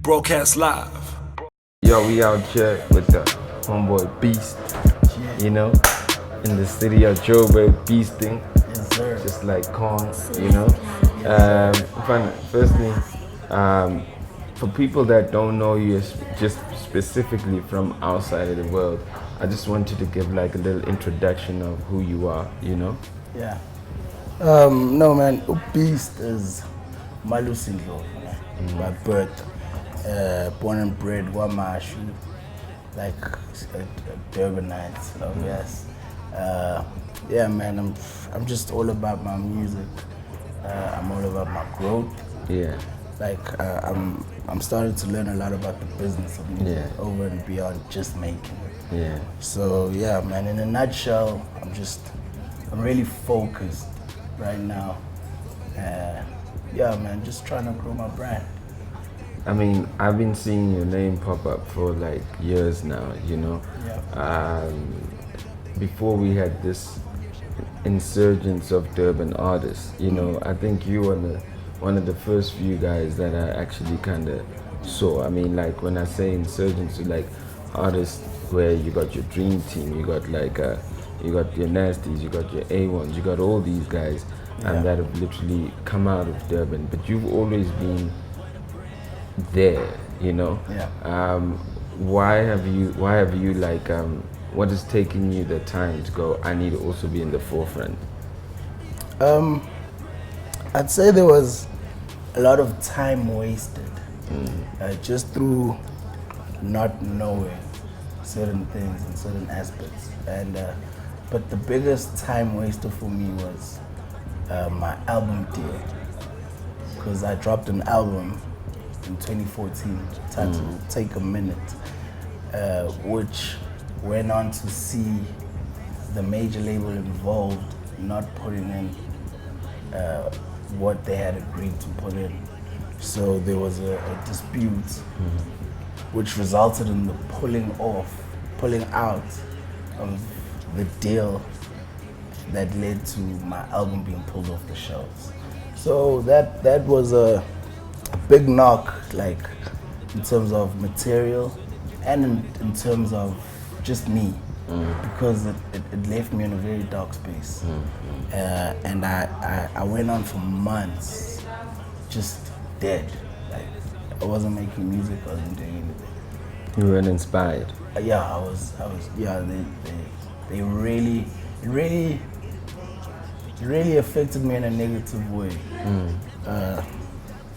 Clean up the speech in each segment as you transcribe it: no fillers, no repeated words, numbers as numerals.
Broadcast live. Yo, we out here with the homeboy Beast, you know, in the city of Joburg, beasting, Yes, sir. just like Kong, you know. Firstly, for people that don't know you just specifically from outside of the world, I just wanted to give like a little introduction of who you are, you know. Yeah. No, man. Beast is Malusindlo, by birth. Born and bred Wamashu, like Durbanites, yes. Yeah, man. I'm just all about my music. I'm all about my growth. Yeah. Like I'm starting to learn a lot about the business of music, Yeah. over and beyond just making it. Yeah. So yeah, man. In a nutshell, I'm really focused right now. Yeah, man. Just trying to grow my brand. I mean, I've been seeing your name pop up for like years now, you know. Yeah. Before we had this insurgence of Durban artists, you know, I think you were one of the first few guys that I actually kind of saw. I mean, like when I say insurgents, like artists where you got your dream team, you got like you got your Nasties, you got your A1s, you got all these guys, and that have literally come out of Durban. But you've always been there, you know. Yeah. Why have you like what is taking you the time to go, I need to also be in the forefront? I'd say there was a lot of time wasted just through not knowing certain things and certain aspects. And but the biggest time waster for me was my album deal, because I dropped an album in 2014 titled "Take a Minute," which went on to see the major label involved not putting in what they had agreed to put in. So there was a dispute, which resulted in the pulling out of the deal that led to my album being pulled off the shelves. So that was a big knock, like in terms of material and in terms of just me, because it left me in a very dark space. And I went on for months just dead. Like I wasn't making music, I wasn't doing anything. You weren't inspired? Yeah, I was. Yeah, they really, really, really affected me in a negative way.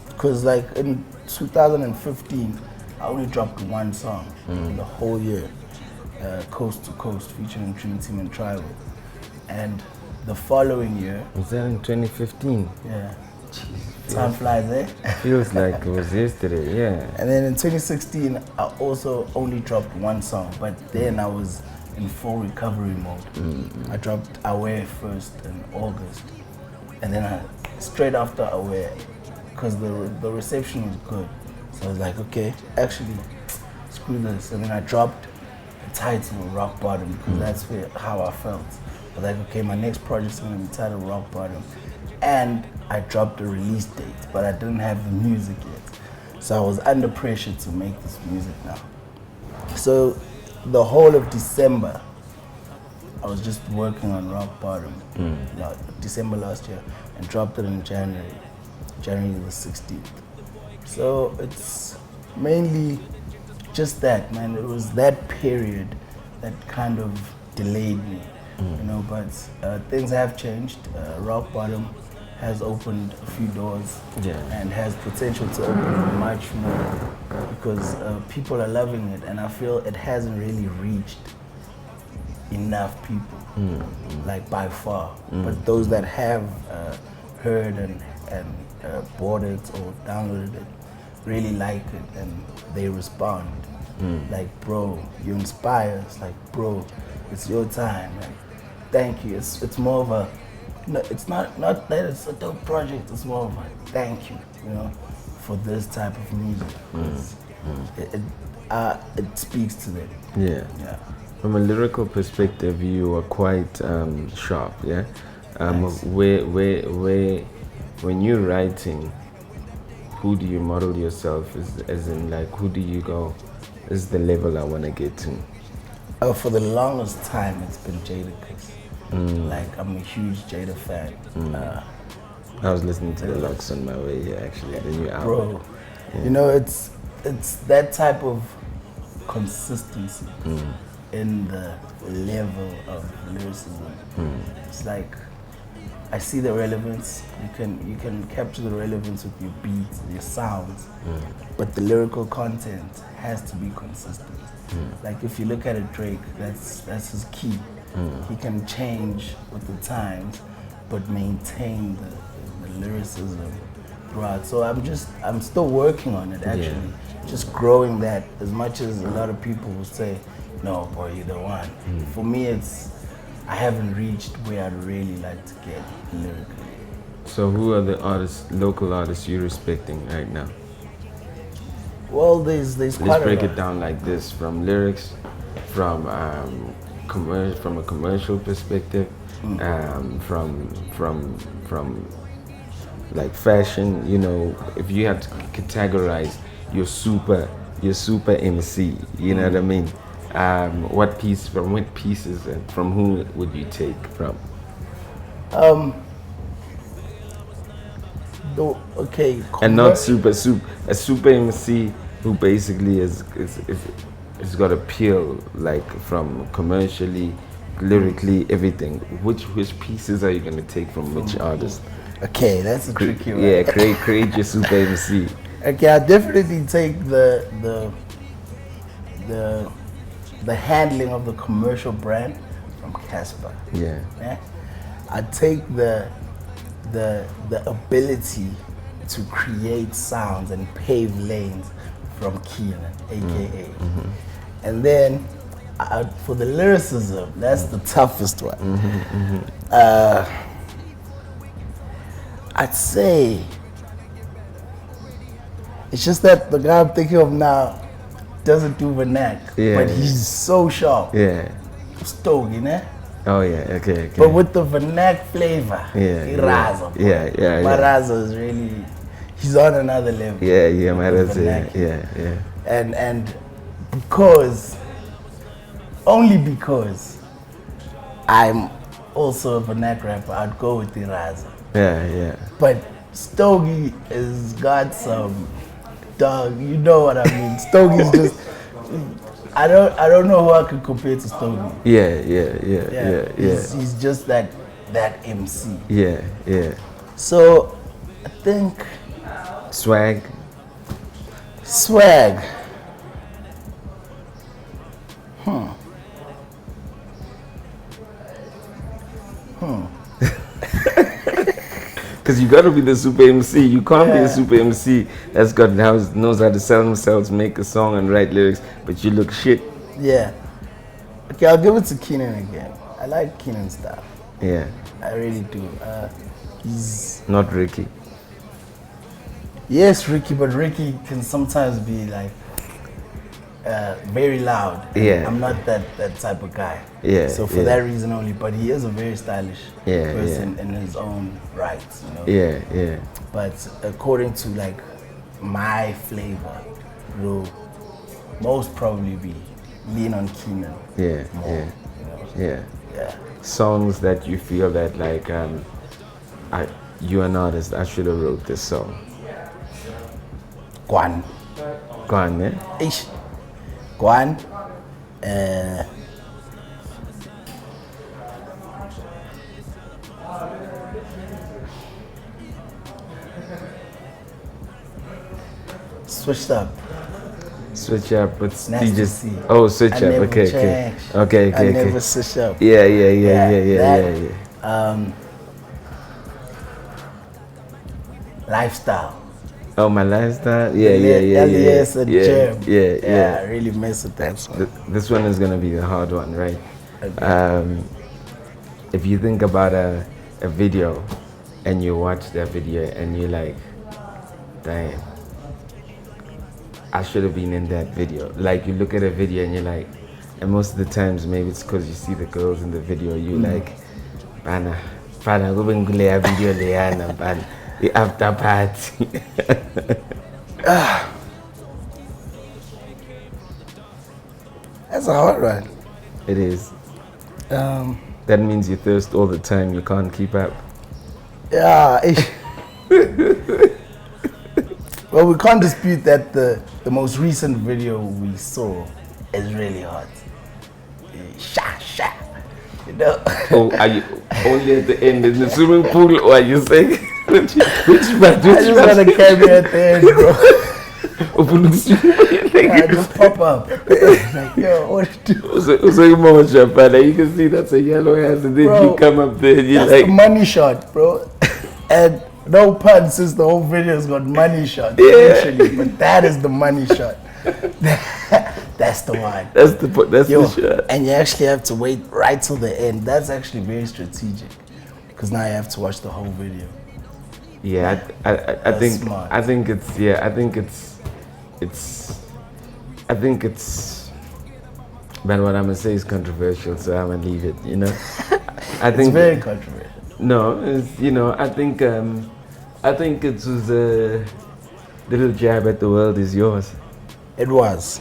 Because like in 2015, I only dropped one song in the whole year, Coast to Coast, featuring Dream Team and Tribal. And the following year, Was that in 2015? yeah, time flies, eh? Feels like it was yesterday, yeah. And then in 2016, I also only dropped one song, but then I was in full recovery mode. I dropped Aware first in August, and then straight after Aware, because the reception was good. So I was like, okay, actually, screw this. And then I dropped the title Rock Bottom, because that's how I felt. I was like, okay, my next project's gonna be titled Rock Bottom. And I dropped a release date, but I didn't have the music yet. So I was under pressure to make this music now. So the whole of December, I was just working on Rock Bottom, December last year, and dropped it in January the 16th. So it's mainly just that, man. It was that period that kind of delayed me, you know, but things have changed. Rock Bottom has opened a few doors and has potential to open much more, because people are loving it, and I feel it hasn't really reached enough people, like by far. But those that have heard and bought it or downloaded it really like it, and they respond. Like, bro, you inspire us. Like, bro, it's your time. Like, thank you. It's more of a, no, it's not that it's a dope project. It's more of a thank you, you know, for this type of music. It speaks to them. Yeah. Yeah. From a lyrical perspective, you are quite sharp, yeah? Nice. Where, when you're writing, who do you model yourself as in like who do you go? This is the level I want to get to. For the longest time, it's been Jadakiss. Like I'm a huge Jada fan. I was listening to the Lux on my way here, actually, the new album. Bro, you know, it's that type of consistency in the level of lyricism. It's like I see the relevance. You can capture the relevance with your beats, your sounds, but the lyrical content has to be consistent. Like if you look at a Drake, that's his key. He can change with the times, but maintain the lyricism throughout. So I'm still working on it actually. Just growing that. As much as a lot of people will say, no, boy, you're the one. For me, I haven't reached where I'd really like to get lyrically. So who are the artists, local artists you're respecting right now? Well, there's quite a lot. Let's break it down like this: from lyrics, from a commercial perspective, from like fashion. You know, if you had to categorize your super MC, you know what I mean? What pieces and from who would you take from? And not a super MC who basically is got appeal like from commercially, lyrically, everything. Which pieces are you gonna take from which artist? Okay, that's a tricky one. Yeah, create your super MC. Okay, I definitely take the handling of the commercial brand from Casper. Yeah. I take the ability to create sounds and pave lanes from Keenan, aka. And then for the lyricism, that's the toughest one. I'd say it's just that the guy I'm thinking of now doesn't do vernac, but he's so sharp. Yeah. Stogie, né? Oh yeah, okay. But with the vernac flavor, Raza. My Raza is really, he's on another level. Yeah, my Raza. Yeah. And only because I'm also a vernac rapper, I'd go with the Raza. Yeah. But Stogie has got some dog, you know what I mean. Stogie's just, I don't know who I could compare to Stogie. Yeah. He's just that MC. Yeah. So I think Swag. Because you gotta be the super MC. You can't be a super MC that's knows how to sell themselves, make a song and write lyrics, but you look shit. Yeah. Okay, I'll give it to Keenan again. I like Keenan's style. Yeah. I really do. He's not Ricky. Yes, Ricky, but Ricky can sometimes be like very loud. I'm not that type of guy. So for that reason only, but he is a very stylish person in his own right, you know. Yeah. But according to like my flavor, will most probably be lean on Keenan. More, you know? Yeah. Songs that you feel that like you're an artist, I should have wrote this song. Guan, yeah? Ish. Guan. Switch up with DJ. Oh, switch up. Okay. I never switch up. Yeah. Lifestyle. Oh, my lifestyle. Yeah. LES and Jam. Yeah. I really mess with that song. This one is gonna be the hard one, right? Okay. If you think about a video, and you watch that video, and you're like, damn, I should have been in that video. Like you look at a video and you're like, and most of the times maybe it's because you see the girls in the video, you like, bana, go video leana, The after party. That's a hard one. It is. Um, That means you thirst all the time. You can't keep up. yeah. Well, we can't dispute that the most recent video we saw is really hot. Sha sha. You know. Oh, are you only at the end in the swimming pool, or are you saying which part? I just want to carry at the end, bro. Open the swimming. I just pop up. Like, yo, what do you do? So you mama Japan, you can see that's a yellow ass, and then Bro, you come up there and you're That's like, the money shot, bro. And no pun, since the whole video's got money shots, Yeah. literally. But that is the money shot. That's the one. that's Yo, the shot. and you actually have to wait right till the end. That's actually very strategic, because now you have to watch the whole video. Yeah, I That's think smart. I think it's. But what I'm gonna say is controversial, so I'm gonna leave it. You know, I It's think very controversial. no, it's, you know, I think it was a little jab at the world is yours. It was.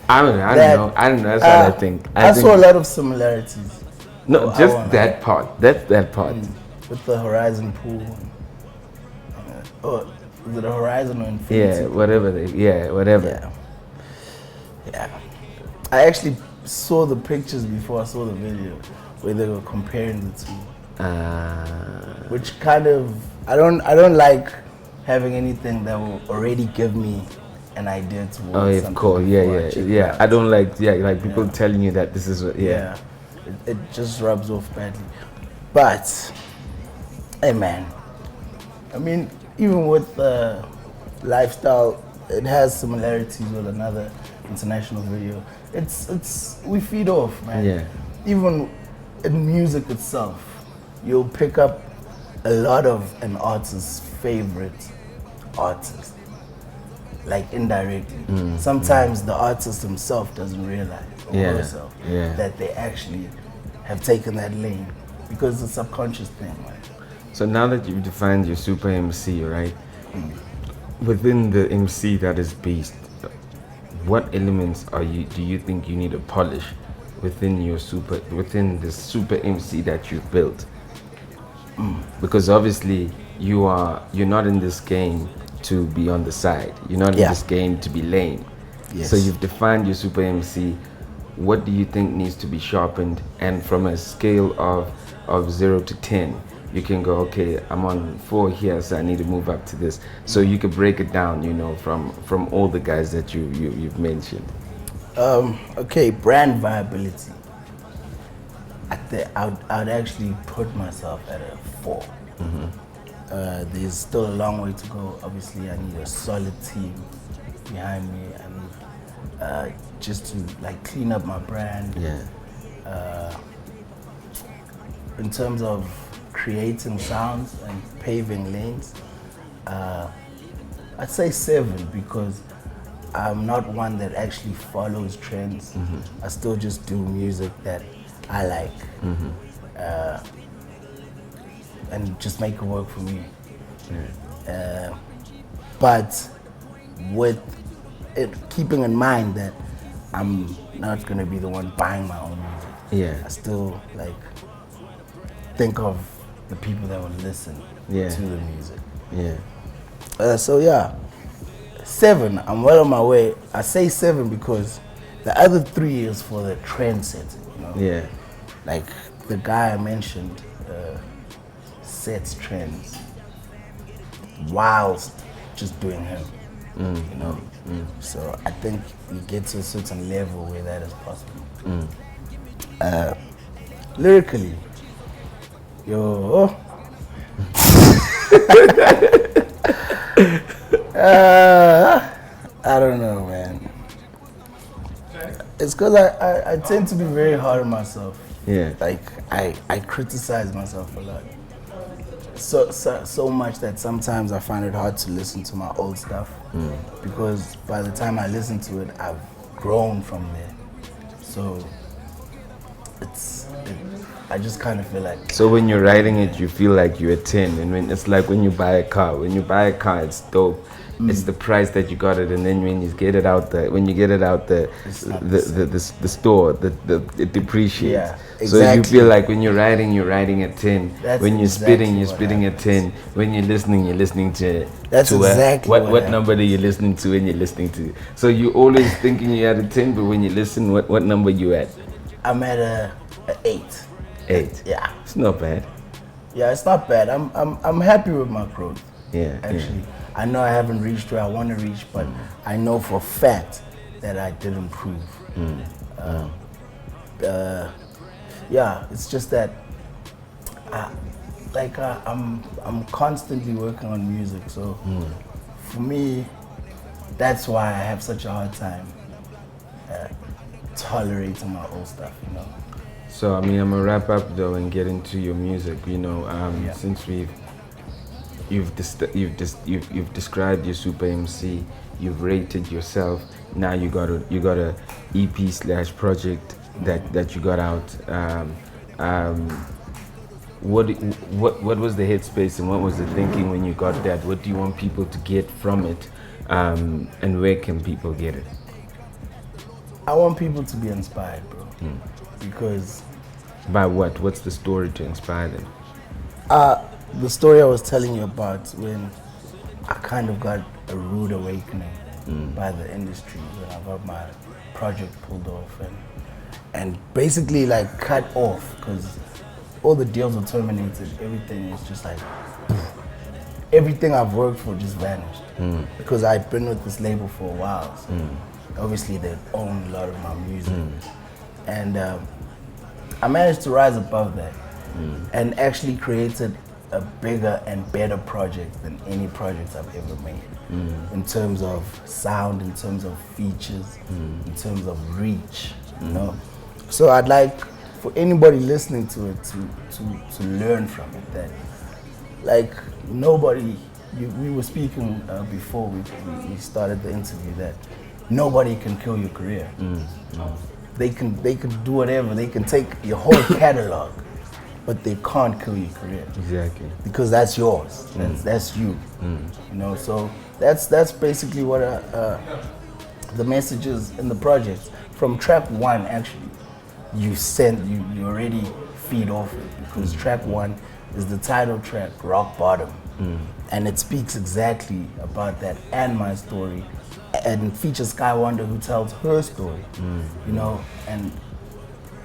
I don't know. That's what I think. I think, saw a lot of similarities. No, I just wanna- that part. That's that part. With the Horizon pool. Oh, is it a Horizon or Infinity? Yeah, whatever. Whatever. Yeah. Yeah. I actually saw the pictures before I saw the video where they were comparing the two. Which kind of I don't like having anything that will already give me an idea towards Oh, yeah, of something course. before I Yeah. check it Yeah. out. I don't like like people Yeah. telling you that this is what. Yeah. It just rubs off badly. But hey man, I mean, even with the lifestyle, it has similarities with another international video. It's we feed off, man. Yeah. Even in music itself, you'll pick up a lot of an artist's favorite artist, like indirectly. Sometimes the artist himself doesn't realize or Yeah, herself yeah. that they actually have taken that lane because it's a subconscious thing, right? So now that you've defined your super MC, right? Within the MC that is based, what elements do you think you need to polish within the super MC that you've built? Because obviously you're not in this game to be on the side. You're not in Yeah. this game to be lame. Yes. So you've defined your super MC. What do you think needs to be sharpened? And from a scale of 0 to 10, you can go, okay, I'm on 4 here, so I need to move up to this. So you could break it down, you know, from all the guys that you've mentioned. Okay, brand viability. I'd actually put myself at a 4. There's still a long way to go. Obviously, I need a solid team behind me. I need just to like clean up my brand. Yeah. In terms of creating sounds and paving lanes, I'd say 7 because I'm not one that actually follows trends. I still just do music that I like and just make it work for me. But with it keeping in mind that I'm not gonna be the one buying my own music. Yeah. I still like think of the people that will listen Yeah. to the music. Yeah. So yeah, 7. I'm well on my way. I say 7 because the other 3 is for the trend setting. You know? Yeah. Like the guy I mentioned sets trends whilst just doing him. You know. So I think you get to a certain level where that is possible. Lyrically, yo. I don't know, man. It's because I tend to be very hard on myself. Yeah. Like I criticize myself a lot. So much that sometimes I find it hard to listen to my old stuff because by the time I listen to it, I've grown from there. So I just kind of feel like. So when you're writing it, you feel like you're a 10, and when it's like when you buy a car. When you buy a car, it's dope. It's the price that you got it, and then when you get it out there, the store, it depreciates. Yeah, exactly. So you feel like when you're writing a 10. That's when you're exactly you're spitting a 10. When you're listening to. That's to exactly what number are you listening to when you're listening to? So you always thinking you're at a 10, but when you listen, what number you at? I'm at a 8. 8. Yeah. It's not bad. Yeah, it's not bad. I'm happy with my growth. Yeah. Actually, I know I haven't reached where I want to reach, but I know for a fact that I did improve. Yeah, it's just that I'm constantly working on music. So for me, that's why I have such a hard time tolerating my old stuff. So I mean, I'm gonna wrap up though and get into your music. Since you've described your super MC, you've rated yourself. Now you got a EP/project that you got out. What was the headspace and what was the thinking when you got that? What do you want people to get from it, and where can people get it? I want people to be inspired, bro. Because by what? What's the story to inspire them? The story I was telling you about when I kind of got a rude awakening by the industry when I got my project pulled off and basically like cut off because all the deals were terminated. Everything is just like everything I've worked for just vanished because I'd been with this label for a while. So obviously they own a lot of my music, and I managed to rise above that and actually created a bigger and better project than any projects I've ever made. In terms of sound, in terms of features, in terms of reach, So I'd like for anybody listening to it to learn from it that, like, nobody, we were speaking before we started the interview that nobody can kill your career. They can do whatever, they can take your whole catalog, but they can't kill your career. Exactly. Because that's yours. That's you. So that's basically what the messages in the project. From track 1, actually, you already feed off it because track 1 is the title track, Rock Bottom, and it speaks exactly about that and my story, and features Sky Wonder who tells her story,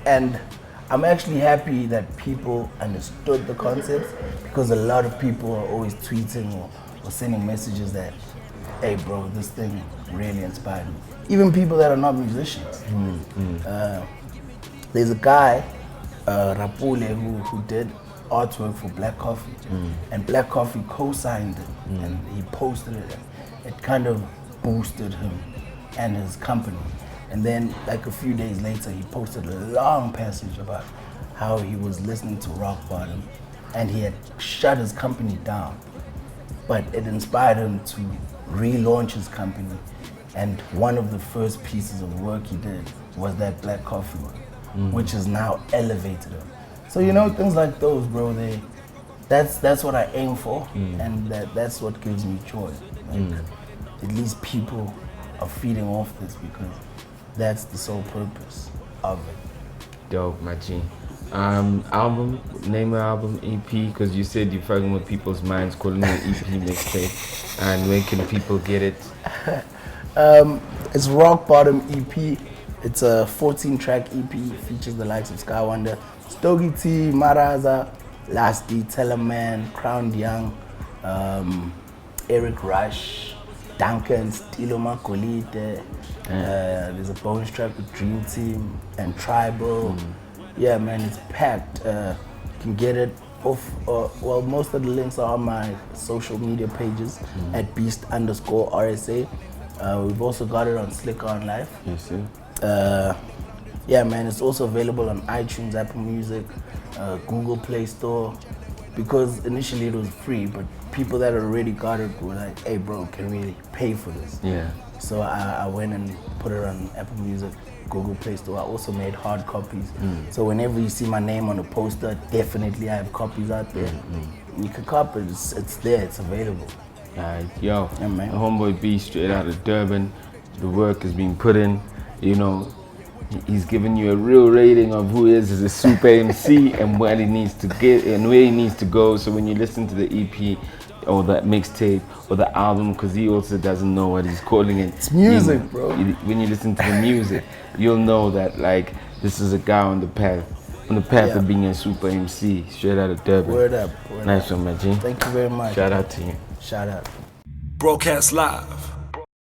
and I'm actually happy that people understood the concept because a lot of people are always tweeting or sending messages that, hey bro, this thing really inspired me. Even people that are not musicians. There's a guy, Rapule, who did artwork for Black Coffee, and Black Coffee co-signed it, and he posted it. It kind of boosted him and his company. And then, like a few days later, he posted a long passage about how he was listening to Rock Bottom and he had shut his company down. But it inspired him to relaunch his company. And one of the first pieces of work he did was that Black Coffee one, which has now elevated him. So, things like those, bro, that's what I aim for, and that's what gives me joy. At least people are feeding off this because that's the sole purpose of it. Dope, my G. Album, name of album, EP, because you said you're fucking with people's minds, calling it EP mixtape. And where can people get it? It's Rock Bottom EP. It's a 14-track EP, features the likes of Sky Wonder, Stogie T, Maraza, Lasty, Tellerman, Crowned Young, Eric Rush, Duncan, Stilo Makolite. There's a bonus track with Dream Team and Tribal. Yeah, man, it's packed. You can get it off, most of the links are on my social media pages at beast_RSA. We've also got it on Slick On Life. Yes, sir. Yeah, man, it's also available on iTunes, Apple Music, Google Play Store, because initially it was free, but people that already got it were like, hey bro, can we pay for this? Yeah. So I went and put it on Apple Music, Google Play Store. I also made hard copies. So whenever you see my name on a poster, definitely I have copies out there. You can copy it, it's there, it's available. Yo, Yeah, man. Homeboy B straight out of Durban. The work has been put in, you know. He's giving you a real rating of who he is as a super MC and what he needs to get and where he needs to go. So when you listen to the EP or that mixtape or the album, because he also doesn't know what he's calling it. It's music, bro. When you listen to the music, you'll know that like this is a guy on the path of being a super MC, straight out of Durban. Word up. Nice one, my G. Thank you very much. Shout out to you. Shout out. Broadcast live